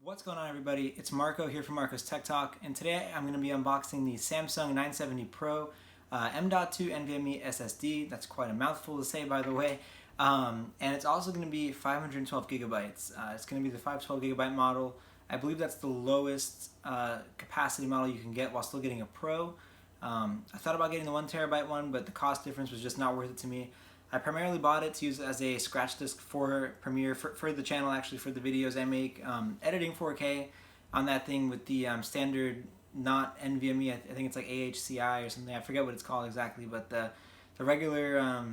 What's going on, everybody? It's Marco here from Marco's Tech Talk, and today I'm going to be unboxing the Samsung 970 Pro M.2 NVMe SSD. That's quite a mouthful to say, by the way. And it's also going to be 512 gigabytes. It's going to be the 512 gigabyte model. I believe that's the lowest capacity model you can get while still getting a Pro. I thought about getting the 1 terabyte one, but the cost difference was just not worth it to me. I primarily bought it to use as a scratch disk for Premiere, for the channel, actually, for the videos I make. Editing 4K on that thing with the standard, not NVMe, I think it's like AHCI or something, I forget what it's called exactly, but the regular,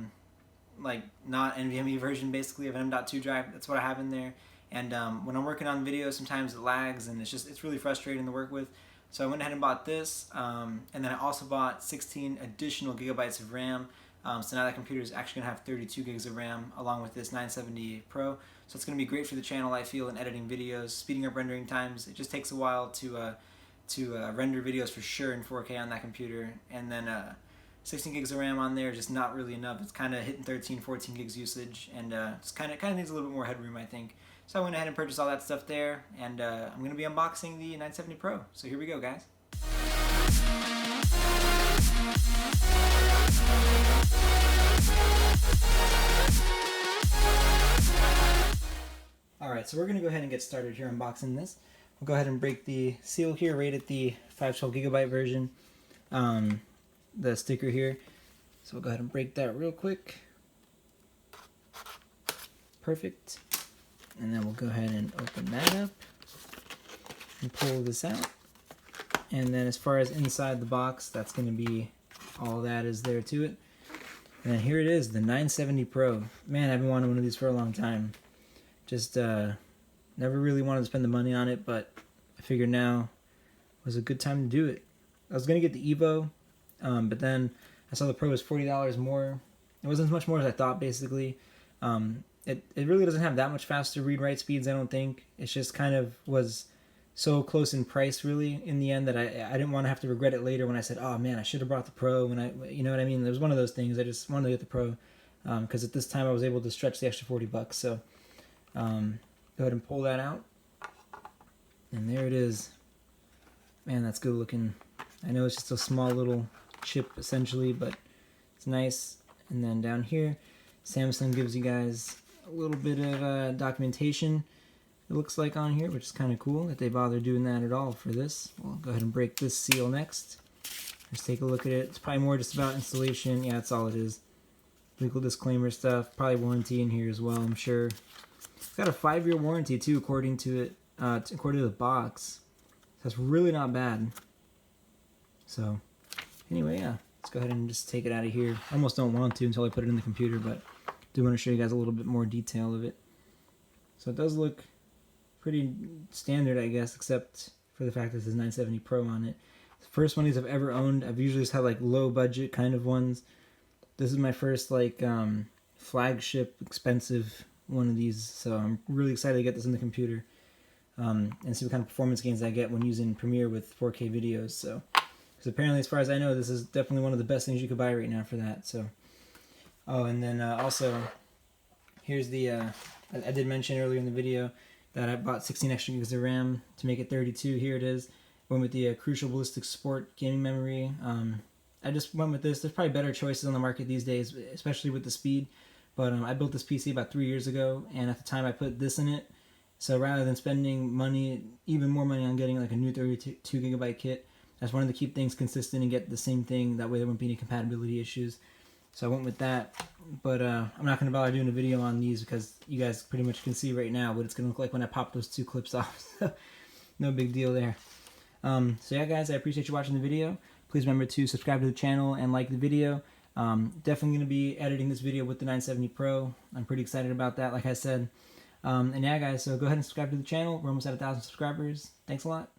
like, not NVMe version, basically, of an M.2 drive, that's what I have in there. And when I'm working on videos, sometimes it lags, and it's really frustrating to work with. So I went ahead and bought this, and then I also bought 16 additional gigabytes of RAM. So now that computer is actually going to have 32 gigs of RAM along with this 970 Pro. So it's going to be great for the channel, I feel, in editing videos, speeding up rendering times. It just takes a while to render videos for sure in 4K on that computer. And then 16 gigs of RAM on there is just not really enough. It's kind of hitting 13, 14 gigs usage, and it's kind of needs a little bit more headroom, I think. So I went ahead and purchased all that stuff there, and I'm going to be unboxing the 970 Pro. So here we go, guys. Alright, so we're going to go ahead and get started here unboxing this. We'll go ahead and break the seal here right at the 512 gigabyte version, the sticker here. So we'll go ahead and break that real quick. Perfect. And then we'll go ahead and open that up and pull this out. And then as far as inside the box, that's going to be all that is there to it. And then here it is, the 970 Pro. Man, I've been wanting one of these for a long time. Just never really wanted to spend the money on it, but I figured now was a good time to do it. I was going to get the Evo, but then I saw the Pro was $40 more. It wasn't as much more as I thought, basically. It really doesn't have that much faster read-write speeds, I don't think. It's just kind of was so close in price, really, in the end, that I didn't want to have to regret it later when I said, oh man, I should have brought the Pro, you know what I mean? It was one of those things. I just wanted to get the Pro, because at this time I was able to stretch the extra $40, so go ahead and pull that out. And there it is. Man, that's good looking. I know it's just a small little chip, essentially, but it's nice. And then down here, Samsung gives you guys a little bit of documentation, it looks like, on here, which is kind of cool that they bother doing that at all for this. We'll go ahead and break this seal next. Just take a look at it. It's probably more just about installation. Yeah, that's all it is. Legal disclaimer stuff. Probably warranty in here as well, I'm sure. It's got a 5-year warranty too, according to it, according to the box. That's really not bad. So, anyway, yeah. Let's go ahead and just take it out of here. I almost don't want to until I put it in the computer, but I do want to show you guys a little bit more detail of it. So it does look pretty standard, I guess, except for the fact that there's 970 Pro on it. It's the first one of these I've ever owned. I've usually just had like low budget kind of ones. This is my first like flagship expensive one of these, so I'm really excited to get this in the computer and see what kind of performance gains I get when using Premiere with 4K videos. So, because apparently, as far as I know, this is definitely one of the best things you could buy right now for that. So, oh, and then also, here's the, I did mention earlier in the video that I bought 16 extra gigs of RAM to make it 32. Here it is. Went with the Crucial Ballistic Sport gaming memory. I just went with this. There's probably better choices on the market these days, especially with the speed. But I built this PC about 3 years ago, and at the time I put this in it. So rather than spending money, even more money on getting like a new 32 gigabyte kit, I just wanted to keep things consistent and get the same thing. That way there wouldn't be any compatibility issues. So I went with that. But I'm not going to bother doing a video on these because you guys pretty much can see right now what it's going to look like when I pop those two clips off. No big deal there. So yeah, guys, I appreciate you watching the video. Please remember to subscribe to the channel and like the video. Definitely going to be editing this video with the 970 Pro. I'm pretty excited about that, like I said. And yeah, guys, so go ahead and subscribe to the channel. We're almost at 1,000 subscribers. Thanks a lot.